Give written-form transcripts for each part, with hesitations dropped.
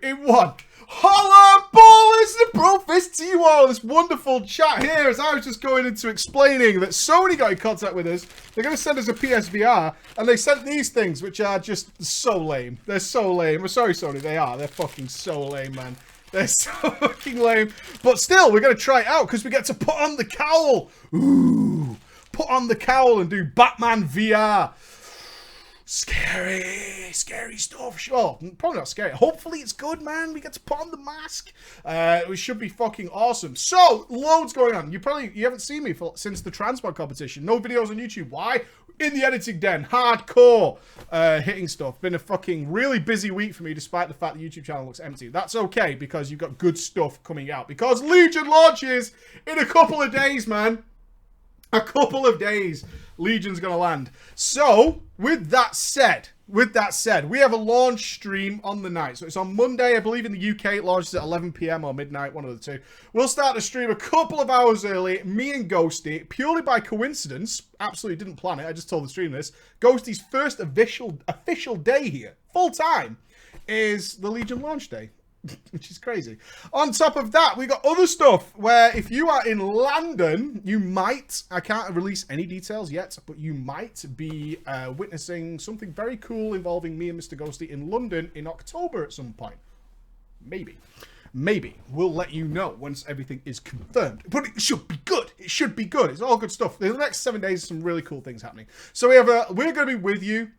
In one. Holla ballers, the Brofist to you all. This wonderful chat here as I was just going into explaining that Sony got in contact with us. They're going to send us a PSVR, and they sent these things, which are just so lame. They're so lame. I'm sorry, Sony, they are. They're fucking so lame, man. They're so fucking lame. But still, we're going to try it out because we get to put on the cowl. Ooh. Put on the cowl and do Batman VR. Scary stuff. Well, probably not scary. Hopefully it's good, man. We get to put on the mask. We should be fucking awesome. So, loads going on. You haven't seen me since the Transmog competition. No videos on YouTube. Why? In the editing den. Hardcore hitting stuff. Been a fucking really busy week for me, despite the fact the YouTube channel looks empty. That's okay, because you've got good stuff coming out. Because Legion launches in a couple of days, man. A couple of days. Legion's gonna land. So, with that said, we have a launch stream on the night. So it's on Monday, I believe in the UK it launches at 11 PM or midnight, one of the two. We'll start the stream a couple of hours early, me and Ghosty, purely by coincidence, absolutely didn't plan it, I just told the stream this. Ghosty's first official day here, full time, is the Legion launch day. Which is crazy. On top of that, we got other stuff where if you are in London, you might, I can't release any details yet, but you might be witnessing something very cool involving me and Mr. Ghosty in London in October at some point. Maybe. We'll let you know once everything is confirmed. But it should be good. It should be good. It's all good stuff. In the next 7 days, some really cool things happening. So we're going to be with you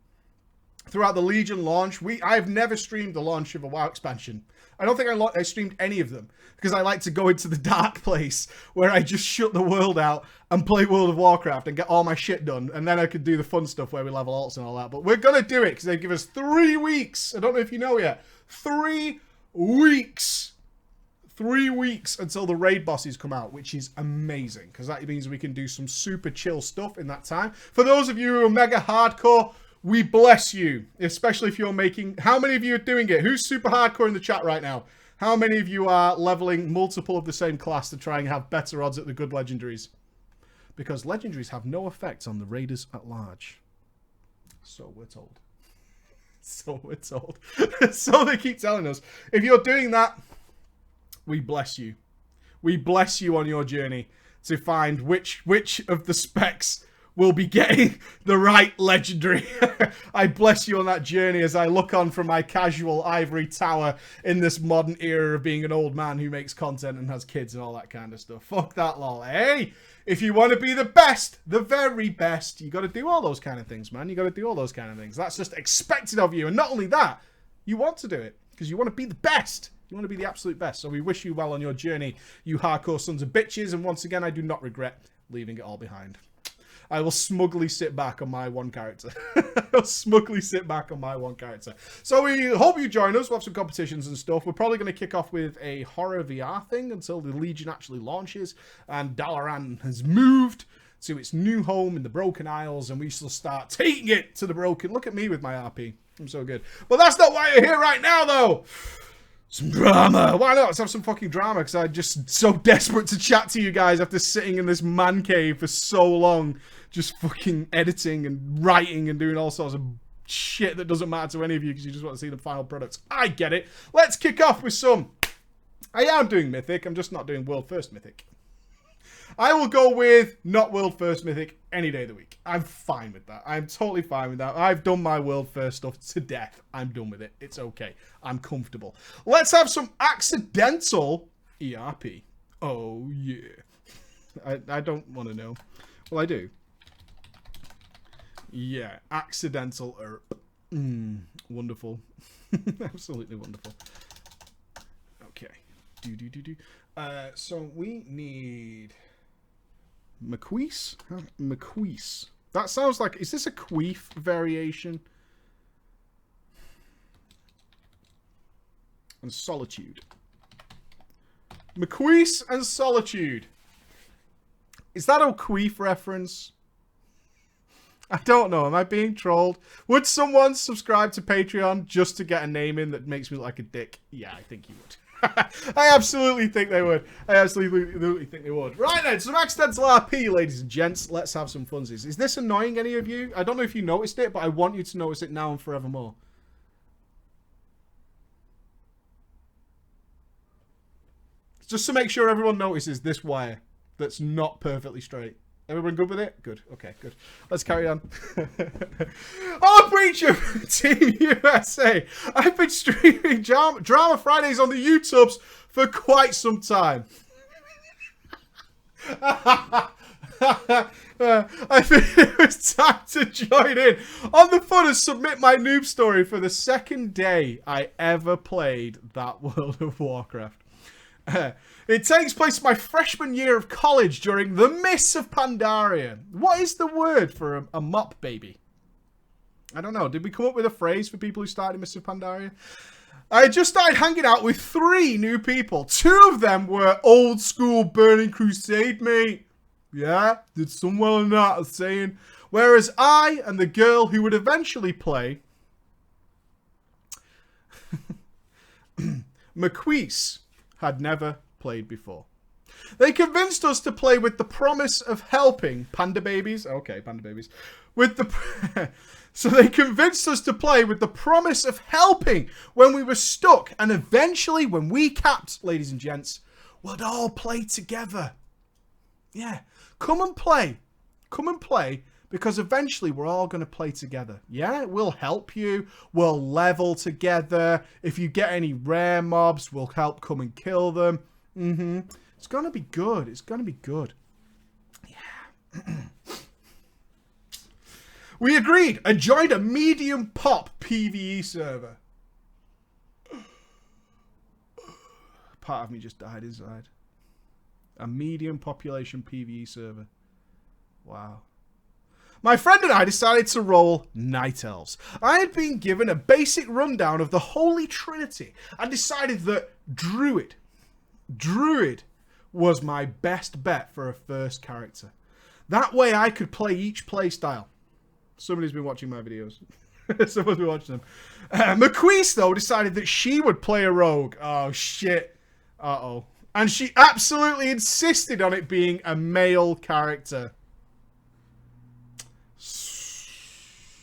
throughout the Legion launch. I've never streamed the launch of a WoW expansion. I don't think I streamed any of them because I like to go into the dark place where I just shut the world out and play World of Warcraft and get all my shit done. And then I could do the fun stuff where we level alts and all that. But we're going to do it because they give us 3 weeks. I don't know if you know yet. 3 weeks. 3 weeks until the raid bosses come out, which is amazing because that means we can do some super chill stuff in that time. For those of you who are mega hardcore, we bless you, especially if you're making... How many of you are doing it? Who's super hardcore in the chat right now? How many of you are leveling multiple of the same class to try and have better odds at the good legendaries? Because legendaries have no effect on the raiders at large. So we're told. So we're told. So they keep telling us. If you're doing that, we bless you. We bless you on your journey to find which of the specs will be getting the right legendary. I bless you on that journey as I look on from my casual ivory tower in this modern era of being an old man who makes content and has kids and all that kind of stuff. Fuck that lol. Hey, if you want to be the best, the very best, you got to do all those kind of things, man. You got to do all those kind of things. That's just expected of you. And not only that, you want to do it because you want to be the best. You want to be the absolute best. So we wish you well on your journey, you hardcore sons of bitches. And once again, I do not regret leaving it all behind. I will smugly sit back on my one character. I'll smugly sit back on my one character. So we hope you join us. We'll have some competitions and stuff. We're probably going to kick off with a horror VR thing until the Legion actually launches. And Dalaran has moved to its new home in the Broken Isles. And we shall start taking it to the Broken. Look at me with my RP. I'm so good. But that's not why you're here right now, though. Some drama. Why not? Let's have some fucking drama because I'm just so desperate to chat to you guys after sitting in this man cave for so long. Just fucking editing and writing and doing all sorts of shit that doesn't matter to any of you because you just want to see the final products. I get it. Let's kick off with some... I am doing Mythic. I'm just not doing World First Mythic. I will go with not World First Mythic any day of the week. I'm fine with that. I'm totally fine with that. I've done my World First stuff to death. I'm done with it. It's okay. I'm comfortable. Let's have some accidental ERP. Oh, yeah. I don't want to know. Well, I do. Yeah, accidental ERP. Wonderful. Absolutely wonderful. Okay. So we need... Maquis? Maquis. That sounds like... Is this a queef variation? And Solitude. Maquis and Solitude. Is that a queef reference? I don't know. Am I being trolled? Would someone subscribe to Patreon just to get a name in that makes me look like a dick? Yeah, I think you would. I absolutely think they would. I absolutely think they would. Right then, some accidental RP, ladies and gents. Let's have some funsies. Is this annoying any of you? I don't know if you noticed it, but I want you to notice it now and forevermore. Just to make sure everyone notices this wire that's not perfectly straight. Everyone good with it? Good. Okay, good. Let's carry on. Oh, Preacher from Team USA. I've been streaming Drama Fridays on the YouTubes for quite some time. I think it was time to join in on the fun and submit my noob story for the second day I ever played that World of Warcraft. It takes place my freshman year of college during the Mists of Pandaria. What is the word for a mop baby? I don't know. Did we come up with a phrase for people who started Mists of Pandaria? I had just started hanging out with 3 new people. 2 of them were old school Burning Crusade, mate. Yeah, did some well in that, I was saying. Whereas I and the girl who would eventually play Maquise had never played before. They convinced us to play with the promise of helping panda babies. Okay, panda babies. With the so they convinced us to play with the promise of helping when we were stuck, and eventually when we capped, ladies and gents, we'd all play together. Yeah, come and play. Come and play, because eventually we're all going to play together. Yeah, we'll help you. We'll level together. If you get any rare mobs, we'll help come and kill them. It's going to be good. It's going to be good. Yeah. We agreed and joined a medium pop PvE server. Part of me just died inside. A medium population PvE server. Wow. My friend and I decided to roll Night Elves. I had been given a basic rundown of the Holy Trinity and decided that Druid was my best bet for a first character. That way I could play each playstyle. Somebody's been watching my videos. Someone's been watching them. Maquise, though, decided that she would play a rogue. Oh, shit. Uh-oh. And she absolutely insisted on it being a male character.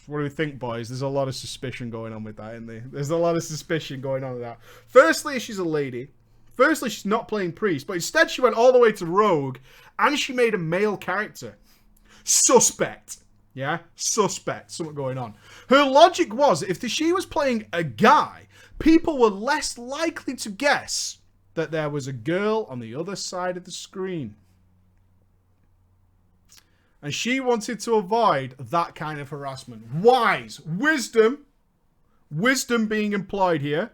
What do we think, boys? There's a lot of suspicion going on with that, isn't there? There's a lot of suspicion going on with that. Firstly, she's a lady. Firstly, she's not playing priest, but instead she went all the way to rogue, and she made a male character. Suspect. Yeah? Suspect. Something going on. Her logic was, if she was playing a guy, people were less likely to guess that there was a girl on the other side of the screen. And she wanted to avoid that kind of harassment. Wise. Wisdom. Wisdom being employed here.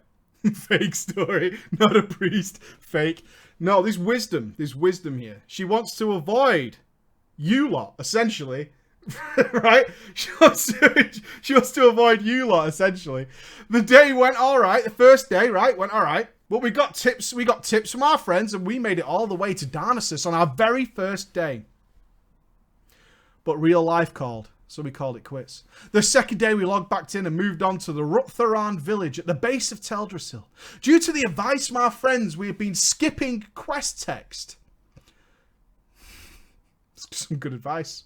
Fake story. Not a priest. Fake. No, there's wisdom. There's wisdom here. She wants to avoid you lot, essentially. Right? She wants to avoid you lot, essentially. The day went alright. The first day, right, went alright. But we got tips from our friends, and we made it all the way to Darnassus on our very first day. But real life called, so we called it quits. The second day we logged back in and moved on to the Rutharan village at the base of Teldrassil. Due to the advice from our friends, we have been skipping quest text. It's some good advice.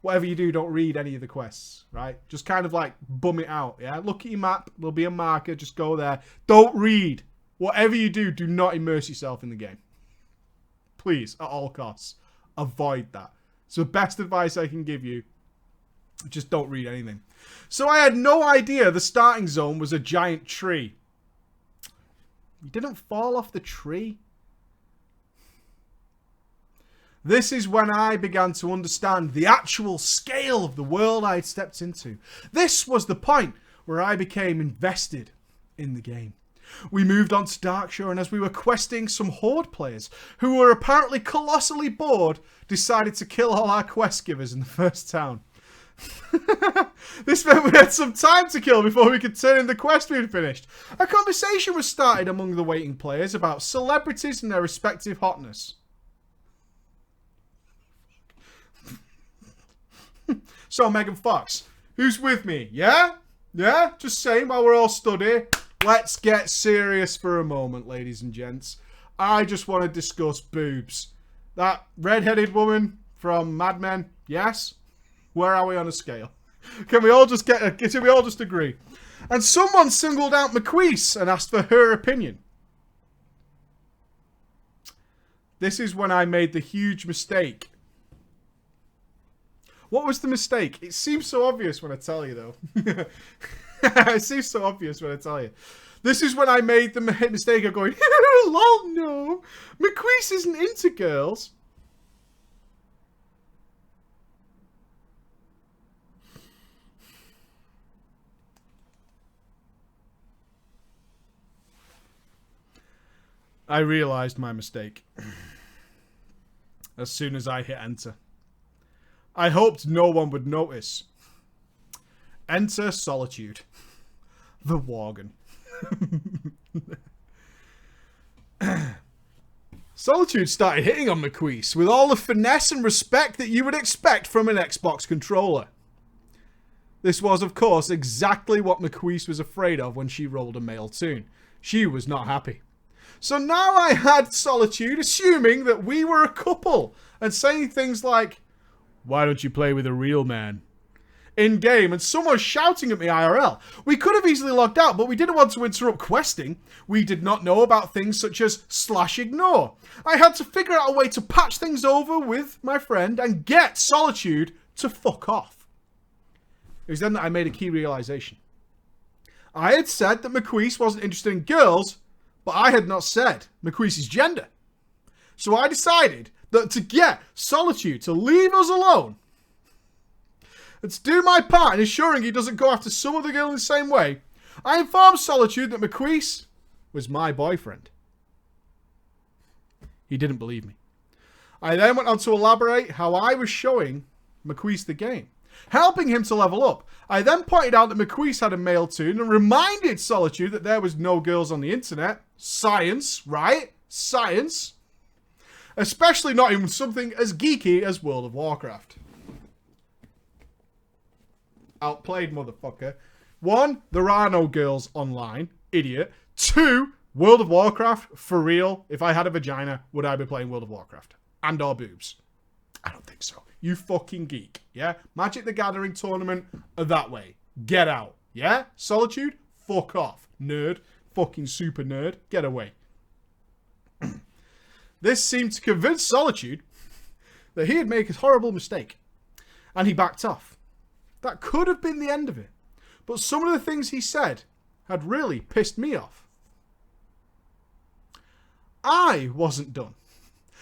Whatever you do, don't read any of the quests, right? Just kind of like bum it out, yeah? Look at your map, there'll be a marker, just go there. Don't read. Whatever you do, do not immerse yourself in the game. Please, at all costs, avoid that. So the best advice I can give you, just don't read anything. So I had no idea the starting zone was a giant tree. You didn't fall off the tree. This is when I began to understand the actual scale of the world I had stepped into. This was the point where I became invested in the game. We moved on to Darkshore, and as we were questing, some Horde players, who were apparently colossally bored, decided to kill all our quest givers in the first town. This meant we had some time to kill before we could turn in the quest we had finished. A conversation was started among the waiting players about celebrities and their respective hotness. So, Megan Fox, who's with me? Yeah? Yeah? Just saying, while we're all stood here. Let's get serious for a moment, ladies and gents. I just want to discuss boobs. That red-headed woman from Mad Men, yes? Where are we on a scale? Can we all just agree? And someone singled out Maquise and asked for her opinion. This is when I made the huge mistake. What was the mistake? It seems so obvious when I tell you, though. It seems so obvious when I tell you. This is when I made the mistake of going, lol, no. McQueese isn't into girls. I realized my mistake as soon as I hit enter. I hoped no one would notice. Enter Solitude. The Worgen. Solitude started hitting on McQueese with all the finesse and respect that you would expect from an Xbox controller. This was, of course, exactly what McQueese was afraid of when she rolled a male toon. She was not happy. So now I had Solitude assuming that we were a couple and saying things like, "Why don't you play with a real man?" in game, and someone shouting at me IRL. We could have easily logged out, but we didn't want to interrupt questing. We did not know about things such as /ignore. I had to figure out a way to patch things over with my friend and get Solitude to fuck off. It was then that I made a key realization. I had said that McQueese wasn't interested in girls, but I had not said McQueese's gender. So I decided that to get Solitude to leave us alone, and to do my part in ensuring he doesn't go after some other girl in the same way, I informed Solitude that McQueese was my boyfriend. He didn't believe me. I then went on to elaborate how I was showing McQueese the game, helping him to level up. I then pointed out that McQueese had a male toon and reminded Solitude that there was no girls on the internet. Science, right? Science. Especially not in something as geeky as World of Warcraft. Outplayed, motherfucker. 1, there are no girls online. Idiot. 2, World of Warcraft, for real. If I had a vagina, would I be playing World of Warcraft? And or boobs? I don't think so. You fucking geek. Yeah? Magic the Gathering tournament are that way. Get out. Yeah? Solitude? Fuck off. Nerd. Fucking super nerd. Get away. This seemed to convince Solitude that he had made a horrible mistake. And he backed off. That could have been the end of it. But some of the things he said had really pissed me off. I wasn't done.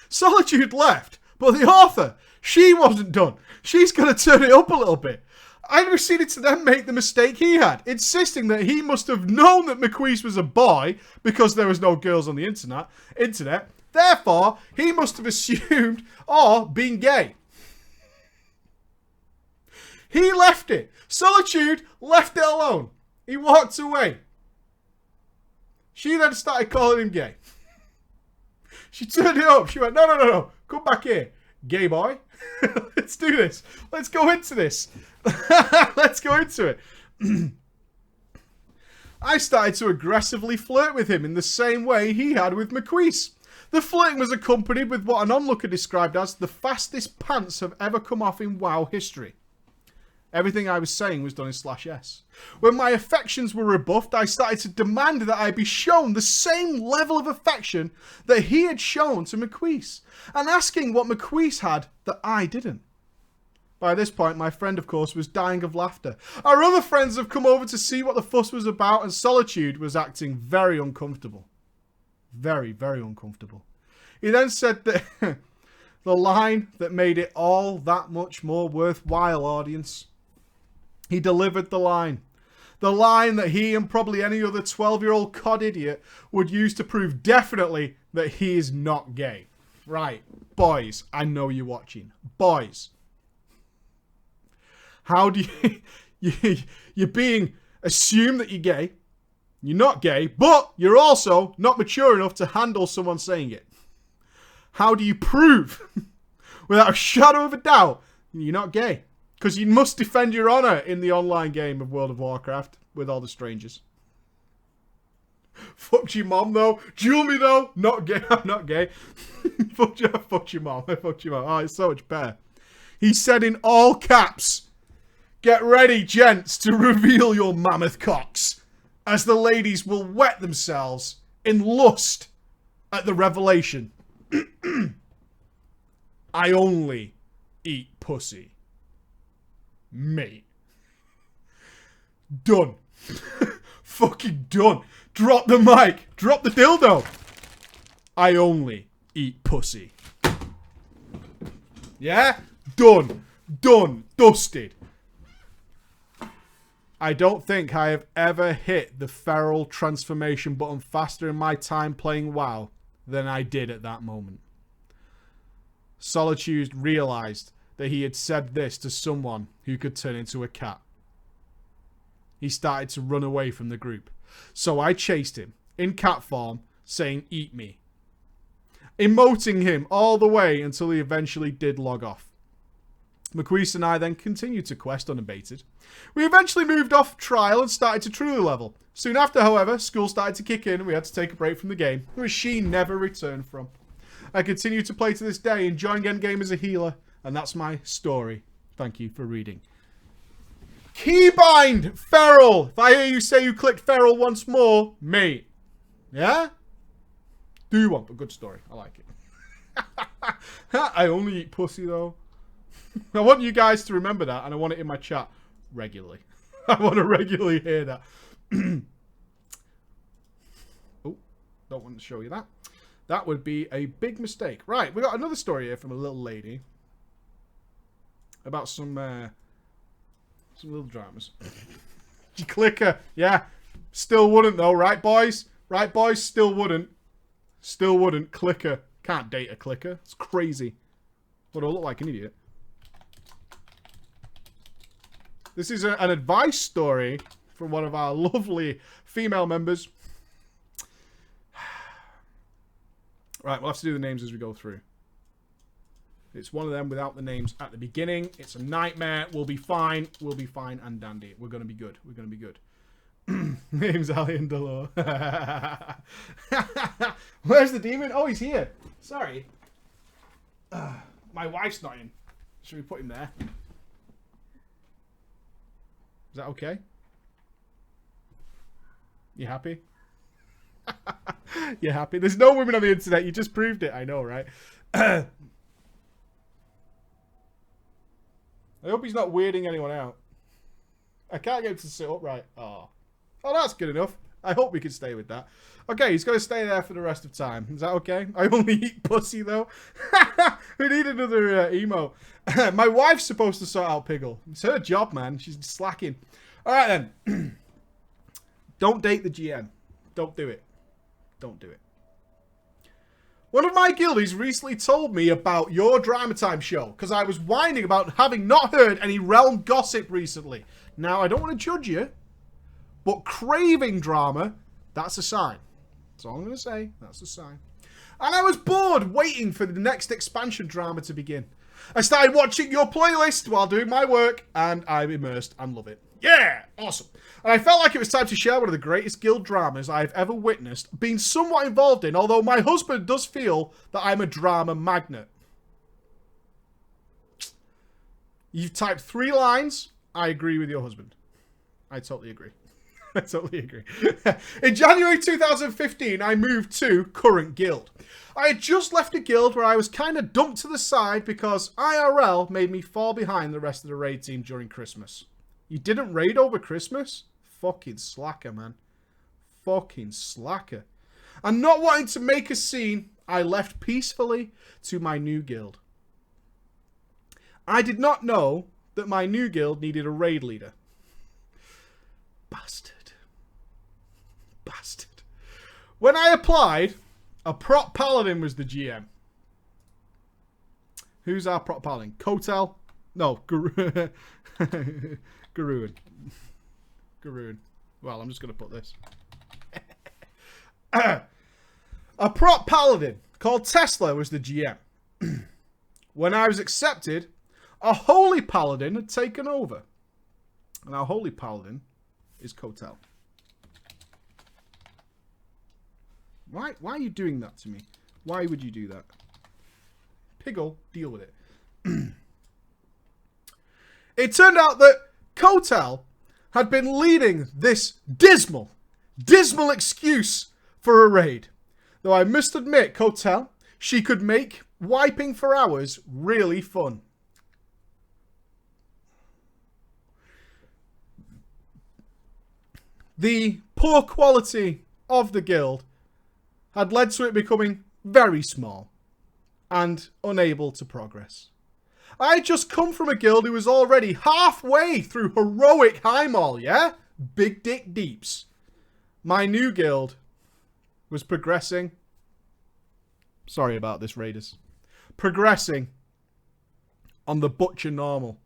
Solitude left, but the author, she wasn't done. She's going to turn it up a little bit. I proceeded to then make the mistake he had, insisting that he must have known that McQueese was a boy because there was no girls on the internet. Therefore, he must have assumed or been gay. He left it. Solitude left it alone. He walked away. She then started calling him gay. She turned it up. She went, no. Come back here. Gay boy. Let's do this. Let's go into this. Let's go into it. I started to aggressively flirt with him in the same way he had with McQueese. The flirting was accompanied with what an onlooker described as the fastest pants have ever come off in WoW history. Everything I was saying was done in /s. When my affections were rebuffed, I started to demand that I be shown the same level of affection that he had shown to McQueese, and asking what McQueese had that I didn't. By this point, my friend, of course, was dying of laughter. Our other friends have come over to see what the fuss was about, and Solitude was acting very uncomfortable. Very, very uncomfortable. He then said that the line that made it all that much more worthwhile, audience. He delivered the line. The line that he and probably any other 12-year-old COD idiot would use to prove definitely that he is not gay. Right, boys, I know you're watching. Boys. How do you're being assumed that you're gay. You're not gay, but you're also not mature enough to handle someone saying it. How do you prove, without a shadow of a doubt, you're not gay? Because you must defend your honor in the online game of World of Warcraft with all the strangers. Fucked your mom, though. Jewel me, though. Not gay. I'm not gay. Fucked your mom. I fucked your mom. Oh, it's so much better. He said in all caps, "Get ready, gents, to reveal your mammoth cocks, as the ladies will wet themselves in lust at the revelation." I only eat pussy. Mate. Done. Fucking done. Drop the mic. Drop the dildo. I only eat pussy. Yeah? Done. Done. Dusted. I don't think I have ever hit the feral transformation button faster in my time playing WoW than I did at that moment. Solitude realized that he had said this to someone who could turn into a cat. He started to run away from the group. So I chased him, in cat form, saying, "Eat me." Emoting him all the way until he eventually did log off. McQueese and I then continued to quest unabated. We eventually moved off trial and started to truly level. Soon after, however, school started to kick in and we had to take a break from the game, which she never returned from. I continue to play to this day, enjoying endgame as a healer, and that's my story. Thank you for reading. Keybind! Feral! If I hear you say you clicked feral once more, mate. Yeah? Do you want a good story? I like it. I only eat pussy, though. I want you guys to remember that, and I want it in my chat regularly. I want to regularly hear that. Oh, don't want to show you that. That would be a big mistake. Right, we got another story here from a little lady about some little dramas. Clicker, yeah, still wouldn't though, right, boys? Right, boys, still wouldn't. Still wouldn't. Clicker, can't date a clicker. It's crazy. What do I look like, an idiot? This is an advice story from one of our lovely female members. Right, we'll have to do the names as we go through. It's one of them without the names at the beginning. It's a nightmare. We'll be fine. We'll be fine and dandy. We're going to be good. We're going to be good. Name's Alien Delore. Where's the demon? Oh, he's here. Sorry. My wife's not in. Should we put him there? Is that okay? You happy? You happy? There's no women on the internet. You just proved it. I know, right? I hope he's not weirding anyone out. I can't get him to sit upright. Oh, that's good enough. I hope we can stay with that. Okay, he's going to stay there for the rest of time. Is that okay? I only eat pussy, though. We need another emo. My wife's supposed to sort out Piggle. It's her job, man. She's slacking. All right, then. Don't date the GM. Don't do it. Don't do it. One of my guildies recently told me about your Drama Time show because I was whining about having not heard any Realm gossip recently. Now, I don't want to judge you, but craving drama, that's a sign. That's all I'm going to say. That's a sign. And I was bored waiting for the next expansion drama to begin. I started watching your playlist while doing my work, and I'm immersed and love it. Yeah! Awesome. And I felt like it was time to share one of the greatest guild dramas I've ever witnessed, been somewhat involved in, although my husband does feel that I'm a drama magnet. You've typed 3 lines. I agree with your husband. I totally agree. I totally agree. In January 2015, I moved to current guild. I had just left a guild where I was kind of dumped to the side because IRL made me fall behind the rest of the raid team during Christmas. You didn't raid over Christmas? Fucking slacker, man. Fucking slacker. And not wanting to make a scene, I left peacefully to my new guild. I did not know that my new guild needed a raid leader. Bastard. Bastard. When I applied, a prop paladin was the GM. Who's our prop paladin? Kotal? No, Garuin. Garuin. Well, I'm just going to put this. A prop paladin called Tesla was the GM. When I was accepted, a holy paladin had taken over. And our holy paladin is Kotal. Why are you doing that to me? Why would you do that? Piggle, deal with it. It turned out that Kotal had been leading this dismal excuse for a raid. Though I must admit, Kotal, she could make wiping for hours, really fun. The poor quality of the guild had led to it becoming very small and unable to progress. I had just come from a guild who was already halfway through heroic Highmaul, yeah? Big Dick Deeps. My new guild was progressing. Sorry about this, Raiders. Progressing on the Butcher normal.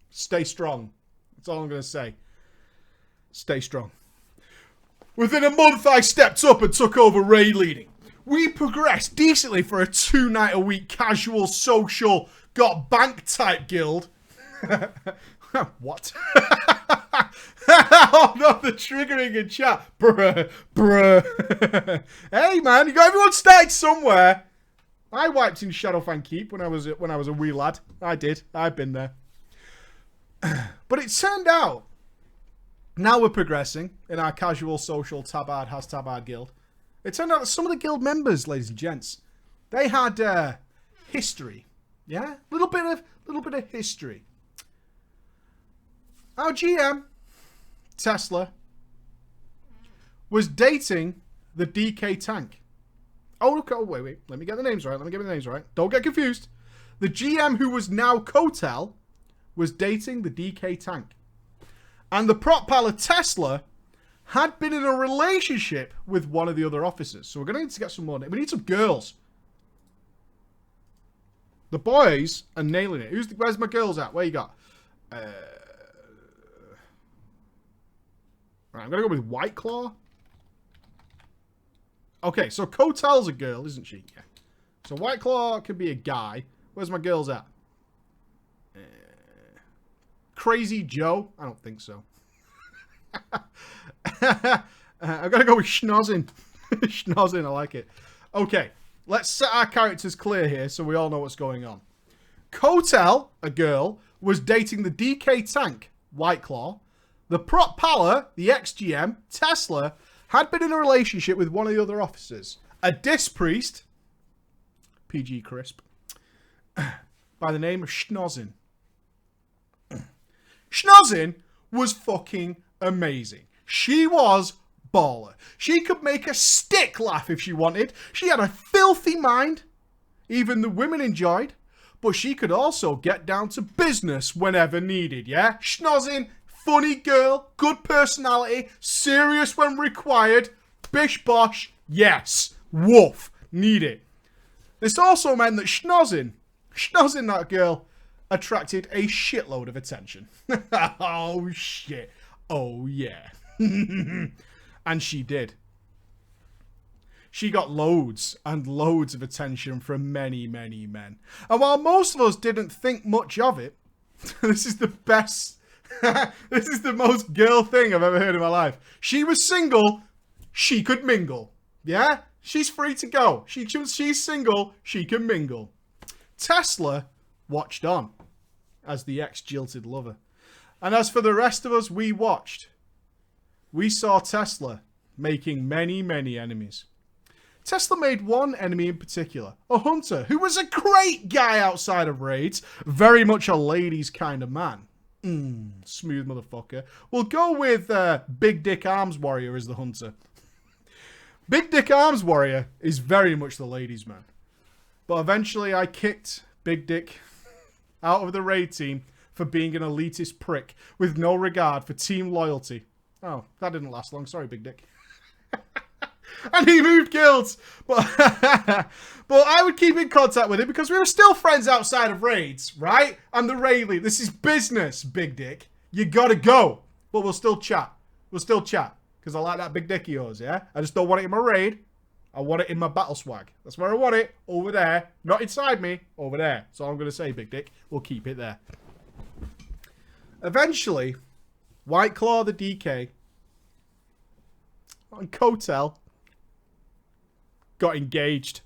Stay strong. That's all I'm going to say. Stay strong. Within a month, I stepped up and took over raid leading. We progressed decently for a 2-night-a-week casual, social, got bank type guild. What? Oh no, the triggering in chat. Bruh. Hey man, you got everyone started somewhere. I wiped in Shadowfang Keep when I was a wee lad. I did. I've been there. But it turned out, now we're progressing in our casual, social, Tabard has Tabard guild. It turned out that some of the guild members, ladies and gents, they had history. Yeah? Little bit of history. Our GM, Tesla, was dating the DK tank. Oh, look, wait. Let me get the names right. Don't get confused. The GM who was now Kotal was dating the DK tank. And the prop pal of Tesla had been in a relationship with one of the other officers. So we're going to need to get some more. We need some girls. The boys are nailing it. Where's my girls at? Where you got? Right, I'm going to go with White Claw. Okay, so Kotal's a girl, isn't she? Yeah. So White Claw can be a guy. Where's my girls at? Crazy Joe? I don't think so. I've got to go with Schnozzin. Schnozzin, I like it. Okay, let's set our characters clear here so we all know what's going on. Kotal, a girl, was dating the DK tank, White Claw. The prop pala, the ex-GM, Tesla, had been in a relationship with one of the other officers. A disc priest, PG Crisp, by the name of Schnozzin. Schnozzin was fucking amazing. She was baller. She could make a stick laugh if she wanted. She had a filthy mind. Even the women enjoyed. But she could also get down to business whenever needed, yeah? Schnozzin, funny girl, good personality, serious when required, bish bosh, yes. Woof, need it. This also meant that Schnozzin, that girl, attracted a shitload of attention. Oh shit. Oh yeah. And she did. She got loads and loads of attention from many, many men. And while most of us didn't think much of it, this is the best, this is the most girl thing I've ever heard in my life. She was single, she could mingle. Yeah? She's free to go. She's single, she can mingle. Tesla watched on as the ex-jilted lover. And as for the rest of us, we watched. We saw Tesla making many, many enemies. Tesla made one enemy in particular, a hunter, who was a great guy outside of raids, very much a ladies kind of man. Smooth motherfucker. We'll go with Big Dick Arms Warrior as the hunter. Big Dick Arms Warrior is very much the ladies man. But eventually I kicked Big Dick out of the raid team for being an elitist prick with no regard for team loyalty. Oh, that didn't last long. Sorry, Big Dick. And he moved guilds. But I would keep in contact with him because we were still friends outside of raids, right? I'm the raid lead. This is business, Big Dick. You gotta go. But we'll still chat. We'll still chat. Because I like that big dick of yours, yeah? I just don't want it in my raid. I want it in my battle swag. That's where I want it. Over there. Not inside me. Over there. That's all I'm going to say, Big Dick. We'll keep it there. Eventually, White Claw the DK and Kotal got engaged.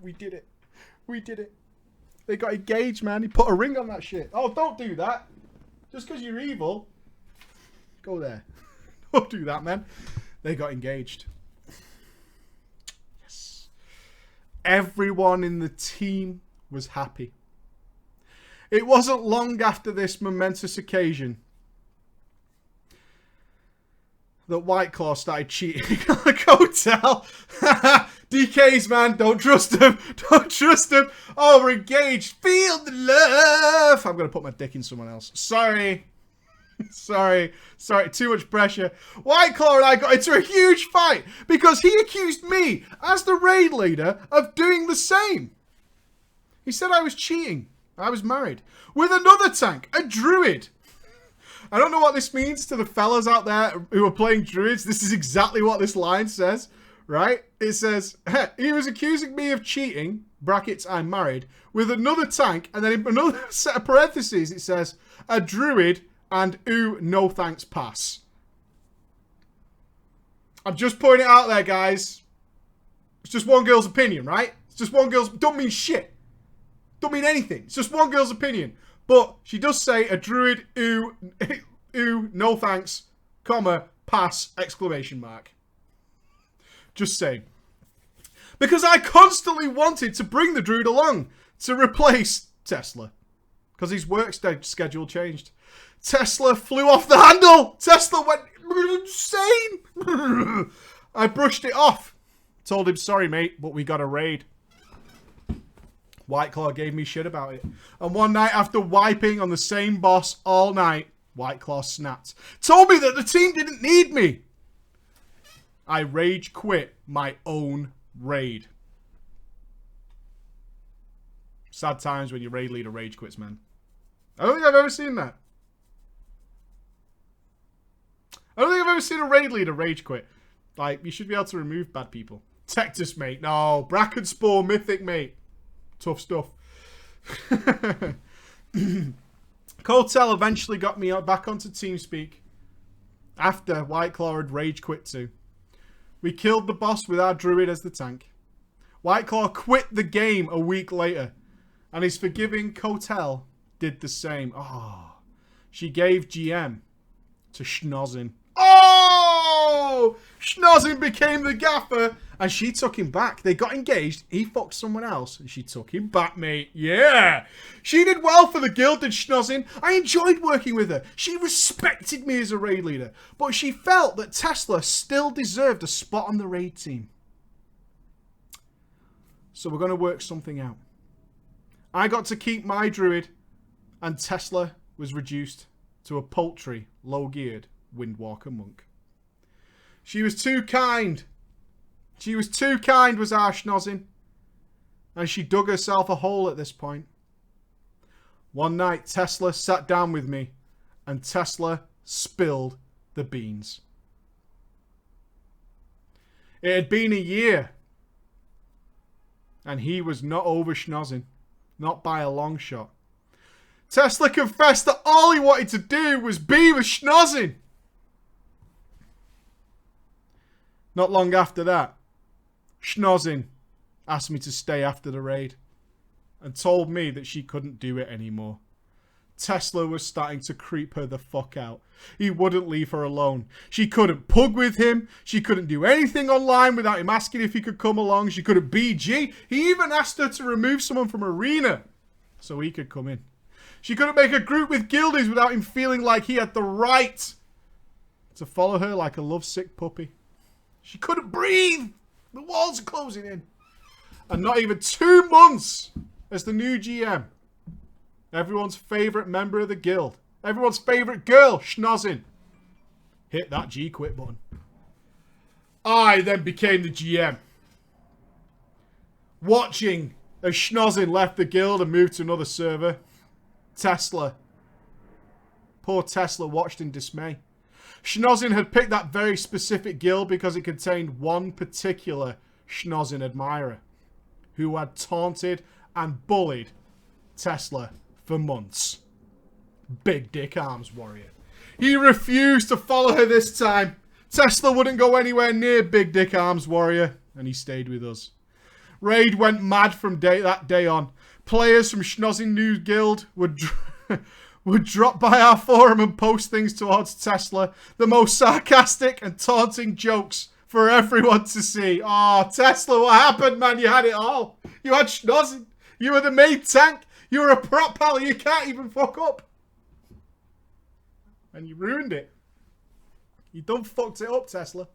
We did it. We did it. They got engaged, man. He put a ring on that shit. Oh, don't do that. Just because you're evil. Go there. Don't do that, man. They got engaged. Everyone in the team was happy. It wasn't long after this momentous occasion that White Claw started cheating on the hotel. DKs, man, don't trust him. Don't trust him. Oh, we're engaged. Feel the love. I'm going to put my dick in someone else. Sorry. Sorry, too much pressure. White Claw and I got into a huge fight because he accused me, as the raid leader, of doing the same. He said I was cheating. I was married with another tank, a druid. I don't know what this means to the fellas out there who are playing druids. This is exactly what this line says, right? It says, he was accusing me of cheating, brackets, I'm married, with another tank, and then in another set of parentheses it says, a druid, and ooh, no thanks, pass. I'm just putting it out there, guys. It's just one girl's opinion, right? It's just one girl's... Don't mean shit. Don't mean anything. It's just one girl's opinion. But she does say a druid, ooh, ooh, no thanks, comma, pass, exclamation mark. Just saying. Because I constantly wanted to bring the druid along to replace Tesla. Because his work schedule changed. Tesla flew off the handle. Tesla went insane. I brushed it off. Told him, sorry, mate, but we got a raid. White Claw gave me shit about it. And one night, after wiping on the same boss all night, White Claw snapped. Told me that the team didn't need me. I rage quit my own raid. Sad times when your raid leader rage quits, man. I don't think I've ever seen that. I don't think I've ever seen a raid leader rage quit. Like, you should be able to remove bad people. Tectus, mate. No. Bracken Spore, Mythic, mate. Tough stuff. Cotel eventually got me back onto TeamSpeak after White Claw had rage quit too. We killed the boss with our druid as the tank. White Claw quit the game a week later, and his forgiving Cotel did the same. Oh, she gave GM to Schnozzin. Oh! Schnozzin became the gaffer, and she took him back. They got engaged. He fucked someone else, and she took him back, mate. Yeah! She did well for the guild, did Schnozzin. I enjoyed working with her. She respected me as a raid leader, but she felt that Tesla still deserved a spot on the raid team. So we're going to work something out. I got to keep my druid, and Tesla was reduced to a paltry, low-geared Windwalker monk. She was too kind. She was too kind, was our Schnozzin. And she dug herself a hole at this point. One night, Tesla sat down with me, and Tesla spilled the beans. It had been a year, and he was not over Schnozzin. Not by a long shot. Tesla confessed that all he wanted to do was be with Schnozzin. Not long after that, Schnozzin asked me to stay after the raid and told me that she couldn't do it anymore. Tesla was starting to creep her the fuck out. He wouldn't leave her alone. She couldn't pug with him. She couldn't do anything online without him asking if he could come along. She couldn't BG. He even asked her to remove someone from Arena so he could come in. She couldn't make a group with guildies without him feeling like he had the right to follow her like a lovesick puppy. She couldn't breathe. The walls are closing in. And not even 2 months as the new GM. Everyone's favourite member of the guild. Everyone's favourite girl, Schnozzin. Hit that G quit button. I then became the GM. Watching as Schnozzin left the guild and moved to another server. Tesla. Poor Tesla watched in dismay. Schnozzin had picked that very specific guild because it contained one particular Schnozzin admirer who had taunted and bullied Tesla for months. Big Dick Arms Warrior. He refused to follow her this time. Tesla wouldn't go anywhere near Big Dick Arms Warrior, and he stayed with us. Raid went mad from that day on. Players from Schnozzin New Guild would drop by our forum and post things towards Tesla. The most sarcastic and taunting jokes for everyone to see. Oh, Tesla, what happened, man? You had it all. You had schnozzing. You were the main tank. You were a prop pal. You can't even fuck up. And you ruined it. You done fucked it up, Tesla.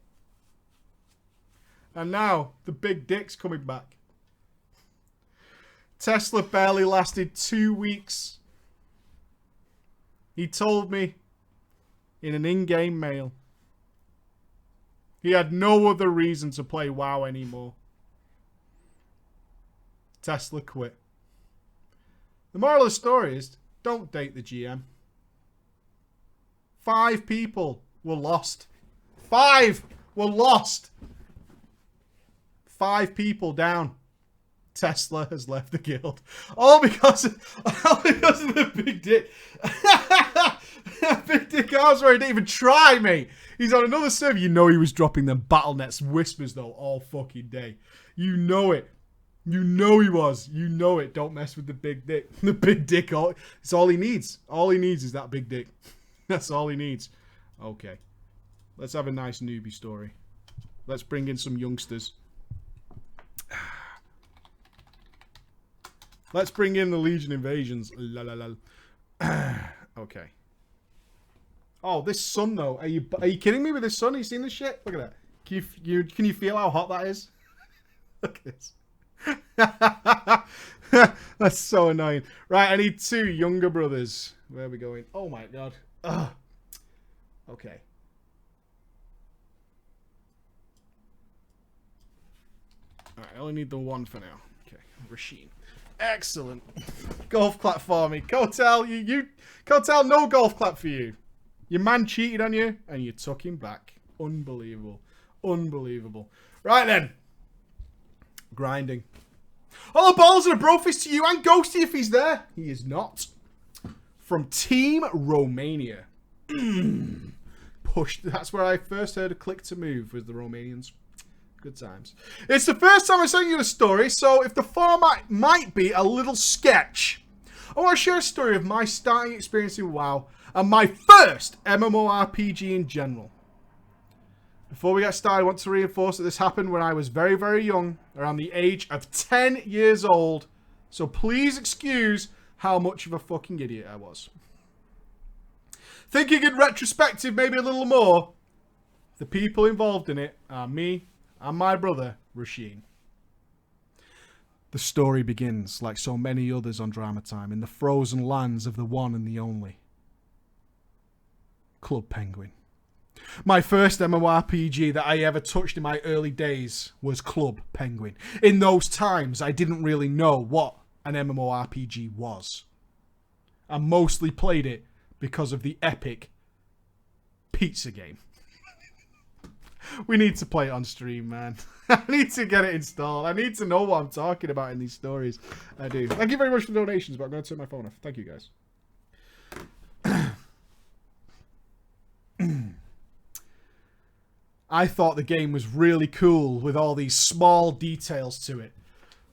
And now, the big dick's coming back. Tesla barely lasted 2 weeks. He told me in an in-game mail he had no other reason to play WoW anymore. Tesla quit. The moral of the story is, don't date the GM. 5 people were lost. 5 were lost. 5 people down. Tesla has left the guild. All because of the big dick. Big dick arms where he didn't even try, mate. He's on another server. You know he was dropping them BattleNets whispers, though, all fucking day. You know it. You know he was. You know it. Don't mess with the big dick. The big dick, it's all he needs. All he needs is that big dick. That's all he needs. Okay. Let's have a nice newbie story. Let's bring in some youngsters. Let's bring in the Legion Invasions. La la la. Okay. Oh, this sun though. Are you kidding me with this sun? Have you seen this shit? Look at that. Can you feel how hot that is? Look at this. That's so annoying. Right, I need 2 younger brothers. Where are we going? Oh my god. Ugh. Okay. Alright, I only need the 1 for now. Okay, Rasheen. Excellent. Golf clap for me. Kotal, Kotal, no golf clap for you. Your man cheated on you, and you took him back. Unbelievable. Unbelievable. Right then. Grinding. Oh, the balls and a brofist to you and Ghosty if he's there. He is not. From Team Romania. Pushed. That's where I first heard a click to move with the Romanians. Good times. It's the first time I'm telling you the story, so if the format might be a little sketch, I want to share a story of my starting experience in WoW and my first MMORPG in general. Before we get started, I want to reinforce that this happened when I was very, very young, around the age of 10 years old, so please excuse how much of a fucking idiot I was. Thinking in retrospective maybe a little more, the people involved in it are me and my brother, Rasheen. The story begins, like so many others on Drama Time, in the frozen lands of the one and the only Club Penguin. My first MMORPG that I ever touched in my early days was Club Penguin. In those times, I didn't really know what an MMORPG was. I mostly played it because of the epic pizza game. We need to play it on stream, man. I need to get it installed. I need to know what I'm talking about in these stories. I do. Thank you very much for the donations, but I'm going to turn my phone off. Thank you, guys. I thought the game was really cool with all these small details to it.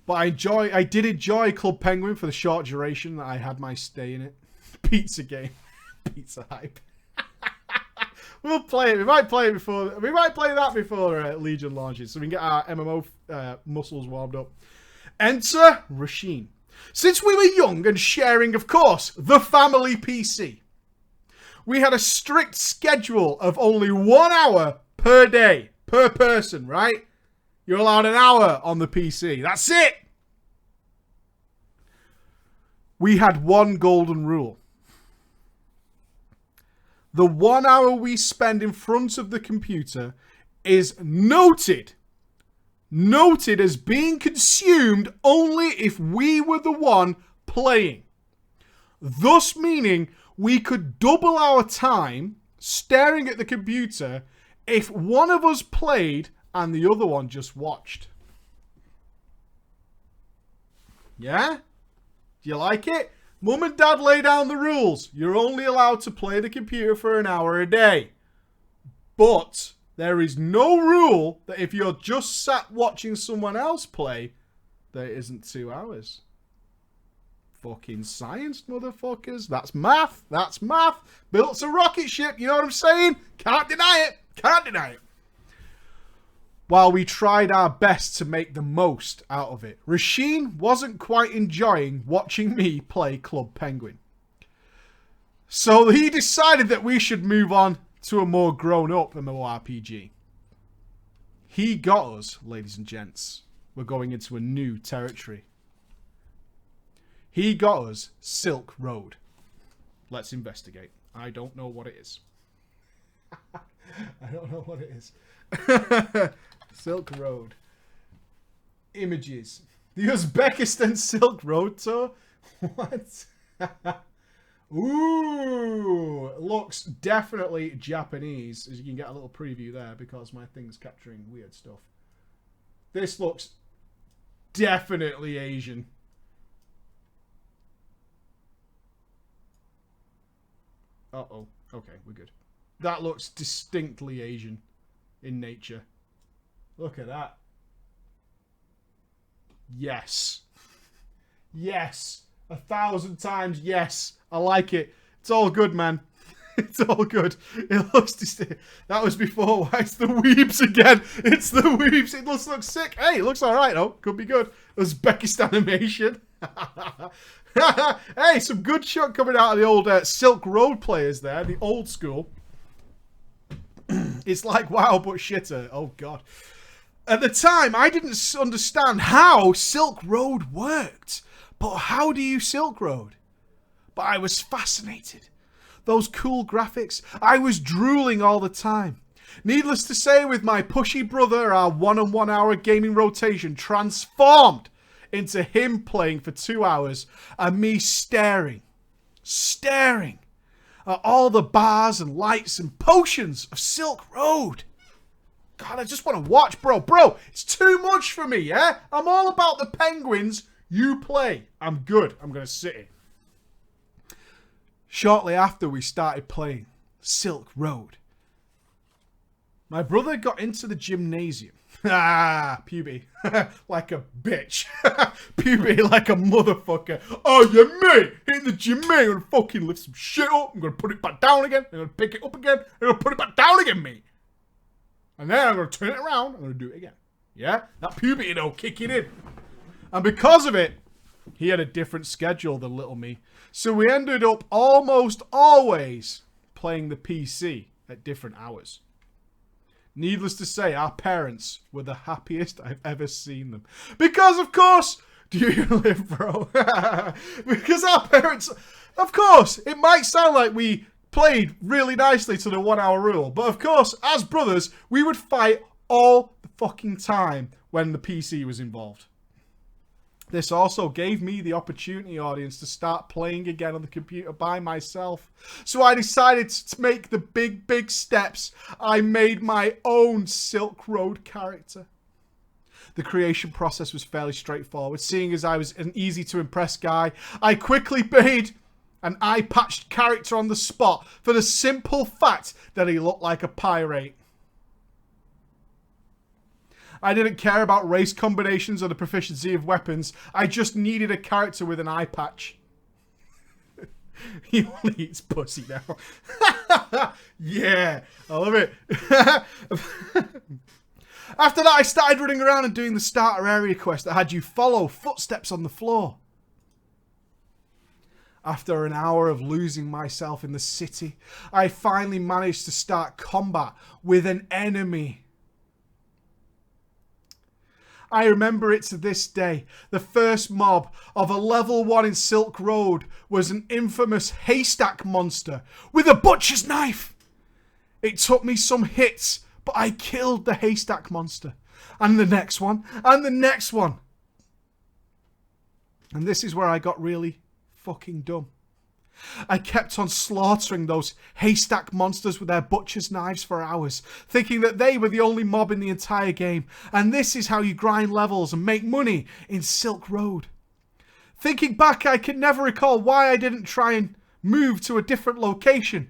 But I did enjoy Club Penguin for the short duration that I had my stay in it. Pizza game. Pizza hype. We'll play it. We might play it before. We might play that before Legion launches, so we can get our MMO muscles warmed up. Enter Rasheen. Since we were young and sharing, of course, the family PC, we had a strict schedule of only 1 hour per day, per person, right? You're allowed an hour on the PC. That's it. We had one golden rule. The 1 hour we spend in front of the computer is noted as being consumed only if we were the one playing. Thus meaning we could double our time staring at the computer if one of us played and the other one just watched. Yeah? Do you like it? Mum and Dad lay down the rules. You're only allowed to play the computer for an hour a day. But there is no rule that if you're just sat watching someone else play, there isn't 2 hours. Fucking science, motherfuckers. That's math. That's math. Built a rocket ship. You know what I'm saying? Can't deny it. Can't deny it. while we tried our best to make the most out of it. Rasheen wasn't quite enjoying watching me play Club Penguin. So he decided that we should move on to a more grown-up MMORPG. He got us, ladies and gents. We're going into a new territory. He got us Silk Road. Let's investigate. I don't know what it is. I don't know what it is. Silk Road. Images. The Uzbekistan Silk Road Tour? What? Ooh, looks definitely Japanese, as you can get a little preview there because my thing's capturing weird stuff. This looks definitely Asian. Uh-oh. Okay, we're good. That looks distinctly Asian in nature. Look at that. Yes. Yes. 1,000 times yes. I like it. It's all good, man. It's all good. It looks distinct. That was before. Why it's the weebs again? It's the weebs. It looks sick. Hey, it looks alright though. Could be good. Uzbekistan animation. Hey, some good shot coming out of the old Silk Road players there. The old school. It's like WoW but shitter. Oh god. At the time, I didn't understand how Silk Road worked. But how do you Silk Road? But I was fascinated. Those cool graphics. I was drooling all the time. Needless to say, with my pushy brother, our 1 hour gaming rotation transformed into him playing for 2 hours and me staring at all the bars and lights and potions of Silk Road. God, I just want to watch, bro. Bro, it's too much for me, yeah? I'm all about the penguins. You play. I'm good. I'm going to sit in. Shortly after we started playing Silk Road, my brother got into the gymnasium. Puberty. Like a bitch. Puberty like a motherfucker. Oh, yeah, me. In the gym, me. I'm going to fucking lift some shit up. I'm going to put it back down again. I'm going to pick it up again. I'm going to put it back down again, me. And then I'm going to turn it around. I'm going to do it again. Yeah? That puberty, though, kicking in. And because of it, he had a different schedule than little me. So we ended up almost always playing the PC at different hours. Needless to say, our parents were the happiest I've ever seen them. Because, of course, do you even live, bro? Because our parents, of course, it might sound like we played really nicely to the 1 hour rule. But, of course, as brothers, we would fight all the fucking time when the PC was involved. This also gave me the opportunity, audience, to start playing again on the computer by myself. So I decided to make the big steps. I made my own Silk Road character. The creation process was fairly straightforward. Seeing as I was an easy to impress guy, I quickly made an eye-patched character on the spot for the simple fact that he looked like a pirate. I didn't care about race combinations or the proficiency of weapons. I just needed a character with an eye patch. He only eats pussy now. Yeah, I love it. After that, I started running around and doing the starter area quest that had you follow footsteps on the floor. After an hour of losing myself in the city, I finally managed to start combat with an enemy. I remember it to this day. The first mob of a level 1 in Silk Road was an infamous haystack monster with a butcher's knife. It took me some hits, but I killed the haystack monster. And the next one, and the next one. And this is where I got really fucking dumb. I kept on slaughtering those haystack monsters with their butcher's knives for hours, thinking that they were the only mob in the entire game, and this is how you grind levels and make money in Silk Road. Thinking back, I can never recall why I didn't try and move to a different location,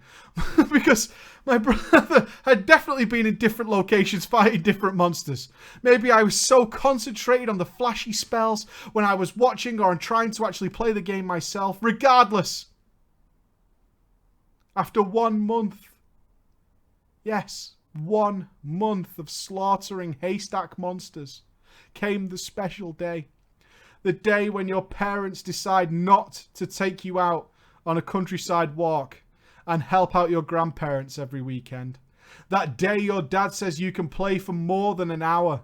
because my brother had definitely been in different locations fighting different monsters. Maybe I was so concentrated on the flashy spells when I was watching or trying to actually play the game myself. Regardless, after 1 month, yes, 1 month of slaughtering haystack monsters came the special day. The day when your parents decide not to take you out on a countryside walk and help out your grandparents every weekend. That day your dad says you can play for more than an hour.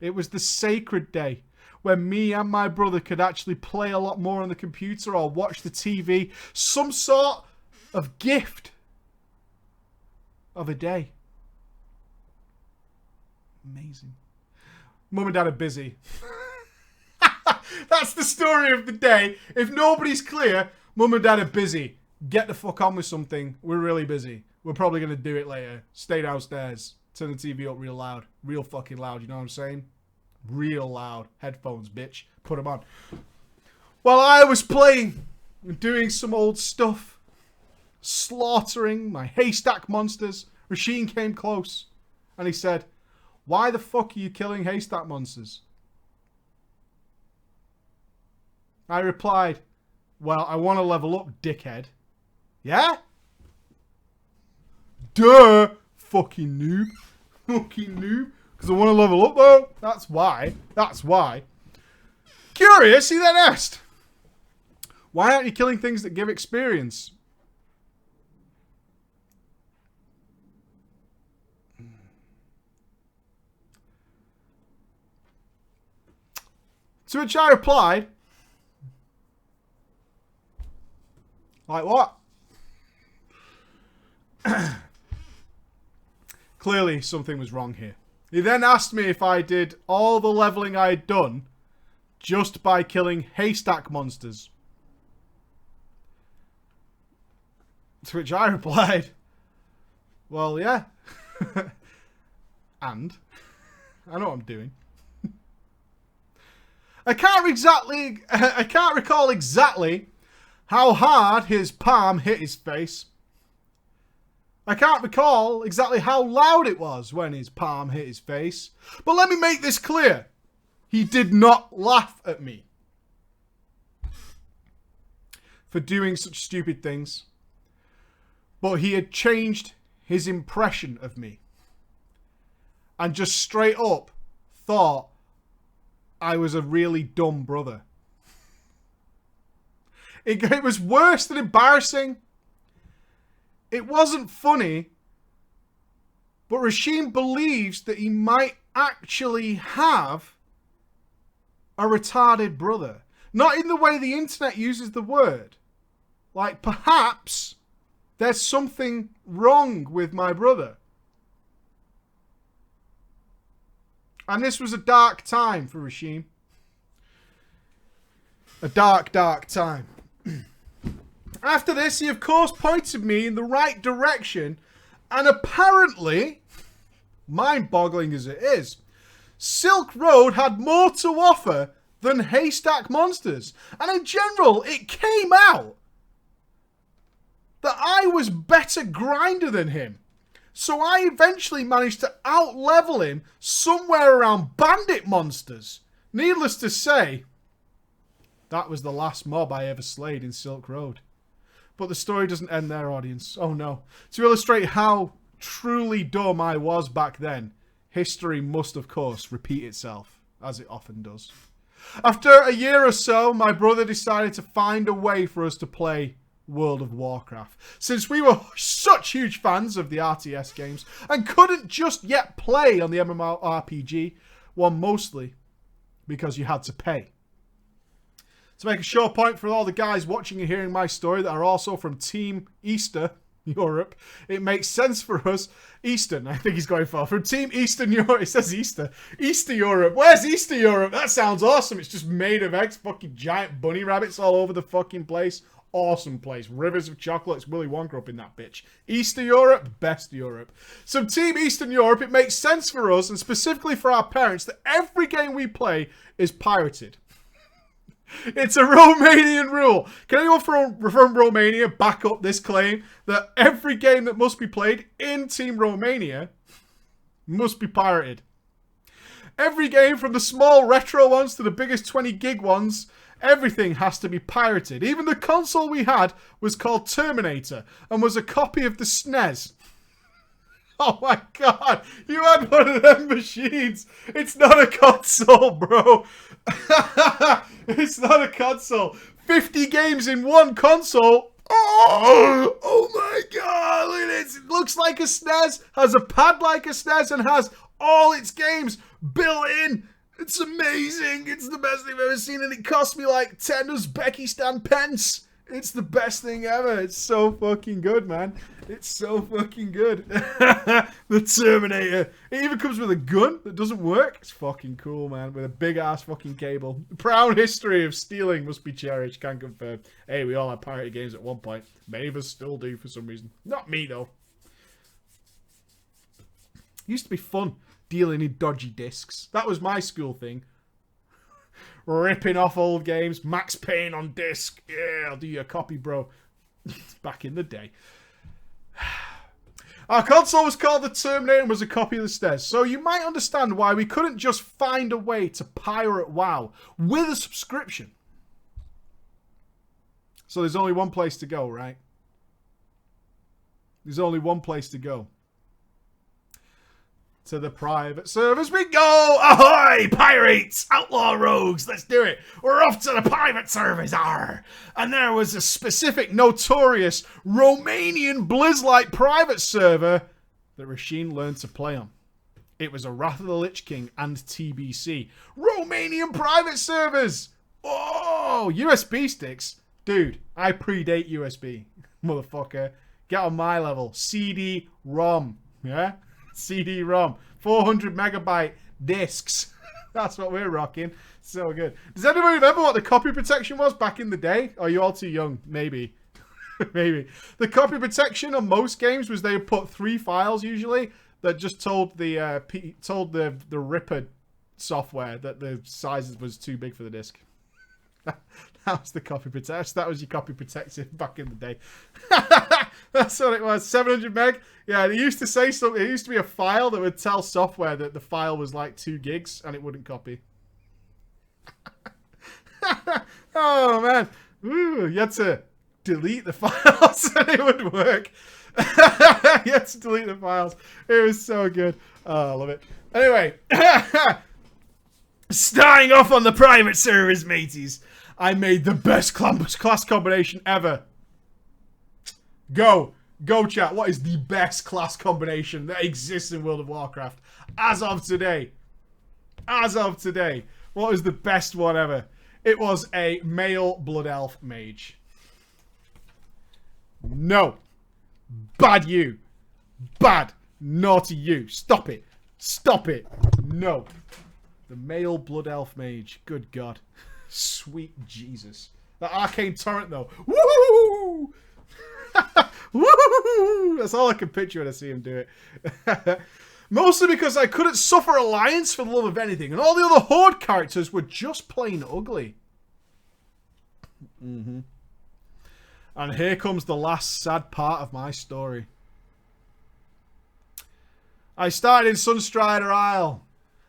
It was the sacred day when me and my brother could actually play a lot more on the computer or watch the TV. Some sort of gift of a day. Amazing. Mum and Dad are busy. That's the story of the day. If nobody's clear, Mum and Dad are busy. Get the fuck on with something. We're really busy. We're probably going to do it later. Stay downstairs. Turn the TV up real loud. Real fucking loud, you know what I'm saying? Real loud. Headphones, bitch. Put them on. While I was playing and doing some old stuff, slaughtering my haystack monsters, Rasheen came close and he said, "Why the fuck are you killing haystack monsters?" I replied, "Well, I want to level up, dickhead." "Yeah?" "Duh, fucking noob. Fucking noob. Because I want to level up, though. That's why. That's why." Curious, he then asked, "Why aren't you killing things that give experience?" To which I replied, "Like what?" Clearly something was wrong here. He then asked me if I did all the leveling I had done just by killing haystack monsters. To which I replied, "Well, yeah." And I know what I'm doing. I can't recall exactly how hard his palm hit his face. I can't recall exactly how loud it was when his palm hit his face. But let me make this clear. He did not laugh at me for doing such stupid things. But he had changed his impression of me. And just straight up thought I was a really dumb brother. It was worse than embarrassing. It wasn't funny, but Rasheen believes that he might actually have a retarded brother. Not in the way the internet uses the word. Like, perhaps there's something wrong with my brother. And this was a dark time for Rasheen. A dark, dark time. After this, he of course pointed me in the right direction, and apparently, mind-boggling as it is, Silk Road had more to offer than haystack monsters. And in general, it came out that I was better grinder than him. So I eventually managed to out-level him somewhere around bandit monsters. Needless to say, that was the last mob I ever slayed in Silk Road. But the story doesn't end there, audience. Oh no. To illustrate how truly dumb I was back then, history must, of course, repeat itself, as it often does. After a year or so, my brother decided to find a way for us to play World of Warcraft, since we were such huge fans of the RTS games and couldn't just yet play on the MMORPG one, mostly because you had to pay. To make a short point for all the guys watching and hearing my story that are also from Team Easter Europe, it makes sense for us. Eastern, I think he's going for. From Team Eastern Europe. It says Easter. Easter Europe. Where's Easter Europe? That sounds awesome. It's just made of eggs. Fucking giant bunny rabbits all over the fucking place. Awesome place. Rivers of chocolate. It's Willy Wonka up in that bitch. Easter Europe. Best Europe. So Team Eastern Europe, it makes sense for us, and specifically for our parents, that every game we play is pirated. It's a Romanian rule. Can anyone from Romania back up this claim that every game that must be played in Team Romania must be pirated? Every game, from the small retro ones to the biggest 20 gig ones, everything has to be pirated. Even the console we had was called Terminator and was a copy of the SNES. Oh my god, you had one of them machines. It's not a console, bro. It's not a console. 50 games in one console. Oh my god, look at this. It looks like a SNES, has a pad like a SNES, and has all its games built in. It's amazing. It's the best thing I've ever seen, and it cost me like 10 Uzbekistan pence. It's the best thing ever. It's so fucking good, man. It's so fucking good. The Terminator. It even comes with a gun that doesn't work. It's fucking cool, man. With a big ass fucking cable. The proud history of stealing must be cherished. Can confirm. Hey, we all had pirated games at one point. Many of us still do for some reason. Not me, though. It used to be fun dealing in dodgy discs. That was my school thing. Ripping off old games. Max Payne on disc. Yeah, I'll do you a copy, bro. Back in the day. Our console was called the Terminator and was a copy of the SNES. So you might understand why we couldn't just find a way to pirate WoW with a subscription. So there's only one place to go, right? There's only one place to go. To the private servers we go! Ahoy! Pirates! Outlaw rogues! Let's do it! We're off to the private servers! Arr! And there was a specific, notorious Romanian Blizzlight private server that Rasheen learned to play on. It was a Wrath of the Lich King and TBC. Romanian private servers! Oh! USB sticks? Dude, I predate USB. Motherfucker. Get on my level. CD-ROM. Yeah? CD-ROM, 400 megabyte discs. That's what we're rocking. So good. Does anyone remember what the copy protection was back in the day? Or are you all too young? Maybe. Maybe. The copy protection on most games was they would put 3 files usually that just told the Ripper software that the size was too big for the disc. That was the copy protection. That was your copy protection back in the day. That's what it was. 700 meg. Yeah, they used to say something. It used to be a file that would tell software that the file was like 2 gigs and it wouldn't copy. Oh, man. Ooh, you had to delete the files and it would work. You had to delete the files. It was so good. Oh, I love it. Anyway. Starting off on the private servers, mateys. I made the best class combination ever. Go, chat. What is the best class combination that exists in World of Warcraft as of today? As of today, what is the best one ever? It was a male Blood Elf mage. No. Bad you. Bad. Naughty you. Stop it. Stop it. No. The male Blood Elf mage. Good God. Sweet Jesus. That arcane torrent though. Woo! Woo! That's all I can picture when I see him do it. Mostly because I couldn't suffer Alliance for the love of anything, and all the other Horde characters were just plain ugly. And here comes the last sad part of my story. I started in Sunstrider Isle.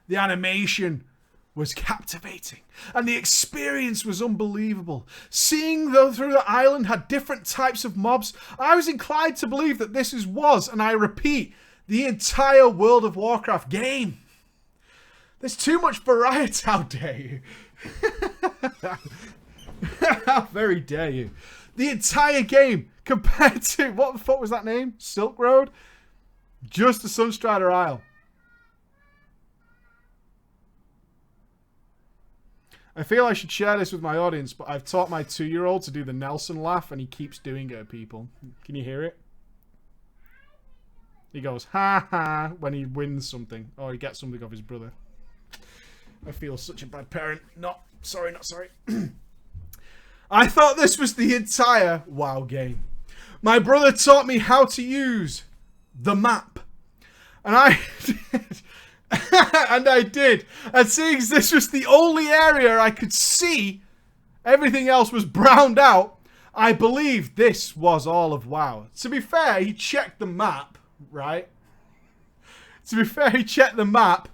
The animation was captivating, and the experience was unbelievable. Seeing though through the island had different types of mobs, I was inclined to believe that this was, and I repeat, the entire World of Warcraft game. There's too much variety. How dare you? How very dare you? The entire game compared to, what the fuck was that name? Silk Road? Just the Sunstrider Isle. I feel I should share this with my audience, but I've taught my 2-year-old to do the Nelson laugh, and he keeps doing it at people. Can you hear it? He goes, ha ha, when he wins something. Or he gets something off his brother. I feel such a bad parent. Not sorry. I thought this was the entire WoW game. My brother taught me how to use the map. And I did. And I did. And seeing as this was the only area I could see, everything else was browned out, I believed this was all of WoW. To be fair, he checked the map, right? To be fair, he checked the map,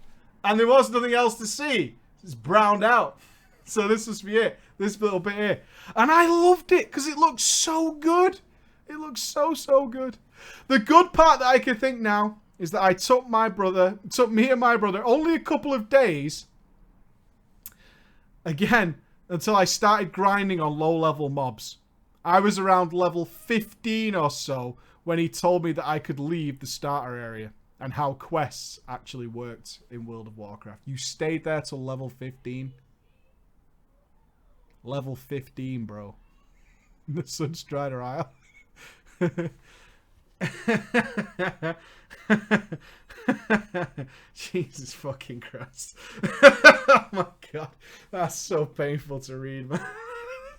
and there was nothing else to see. It's browned out. So this must be it. This little bit here. And I loved it, because it looked so good. It looks so good. The good part that I can think now is that it took me and my brother only a couple of days, again, until I started grinding on low-level mobs. I was around level 15 or so when he told me that I could leave the starter area and how quests actually worked in World of Warcraft. You stayed there till level 15? Level 15, bro. The Sunstrider Isle. Jesus fucking Christ. Oh my god. That's so painful to read, man.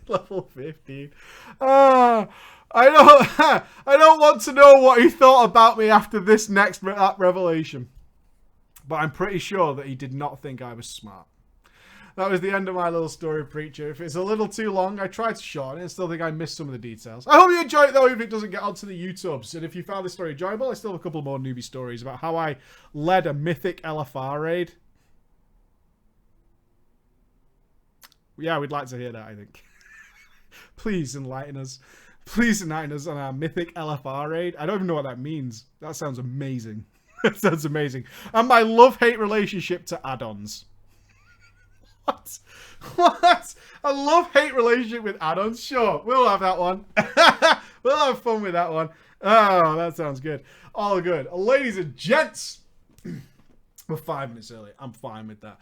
Level 15. I don't want to know what he thought about me after this next revelation. But I'm pretty sure that he did not think I was smart. That was the end of my little story, Preacher. If it's a little too long, I tried to shorten it and still think I missed some of the details. I hope you enjoyed it, though, even if it doesn't get onto the YouTubes. And if you found this story enjoyable, I still have a couple more newbie stories about how I led a mythic LFR raid. Yeah, we'd like to hear that, I think. Please enlighten us. Please enlighten us on our mythic LFR raid. I don't even know what that means. That sounds amazing. That sounds amazing. And my love-hate relationship to add-ons. What? What? A love-hate relationship with add-ons? Sure, we'll have that one. We'll have fun with that one. Oh, that sounds good. All good. Ladies and gents, we're 5 minutes early. I'm fine with that.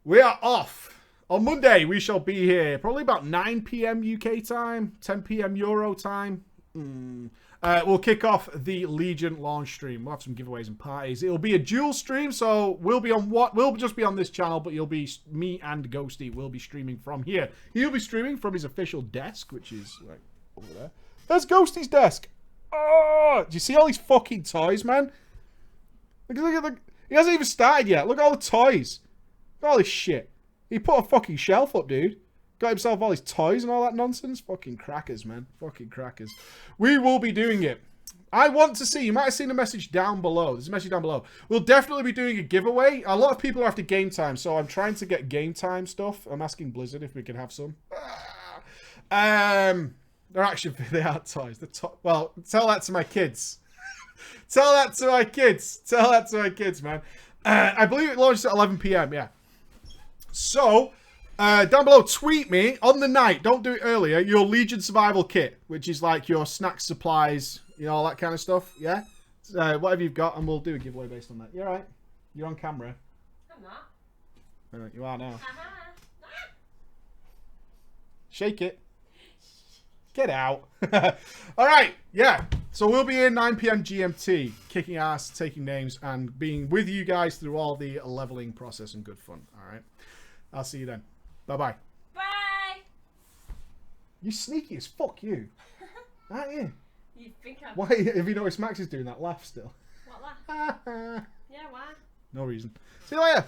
We are off. On Monday, we shall be here probably about 9 p.m. UK time, 10 p.m. Euro time. We'll kick off the Legion launch stream. We'll have some giveaways and parties. It'll be a dual stream, so we'll be on we'll just be on this channel, but you'll be me and Ghosty will be streaming from here. He'll be streaming from his official desk, which is like over there. There's Ghosty's desk. Oh, do you see all these fucking toys, man? Look at the. He hasn't even started yet. Look at all the toys. Look at all this shit. He put a fucking shelf up, dude. Got himself all his toys and all that nonsense. Fucking crackers, man. Fucking crackers. We will be doing it. I want to see. You might have seen a message down below. There's a message down below. We'll definitely be doing a giveaway. A lot of people are after game time, so I'm trying to get game time stuff. I'm asking Blizzard if we can have some. They're actually, they are toys. Well, tell that to my kids. Tell that to my kids. Tell that to my kids, man. I believe it launches at 11 p.m. Yeah. So, down below, tweet me on the night. Don't do it earlier. Your Legion Survival Kit, which is like your snack supplies, you know, all that kind of stuff. Yeah? Whatever you've got, and we'll do a giveaway based on that. You alright? You're on camera. I'm not. You are now. Shake it. Get out. Alright, yeah. So we'll be in 9 p.m. GMT, kicking ass, taking names, and being with you guys through all the leveling process and good fun. Alright? I'll see you then. Bye-bye. Bye. You sneaky as fuck, you. Aren't you? You think I'm... Why? Have you noticed Max is doing that laugh still? What laugh? Yeah, why? No reason. See you later.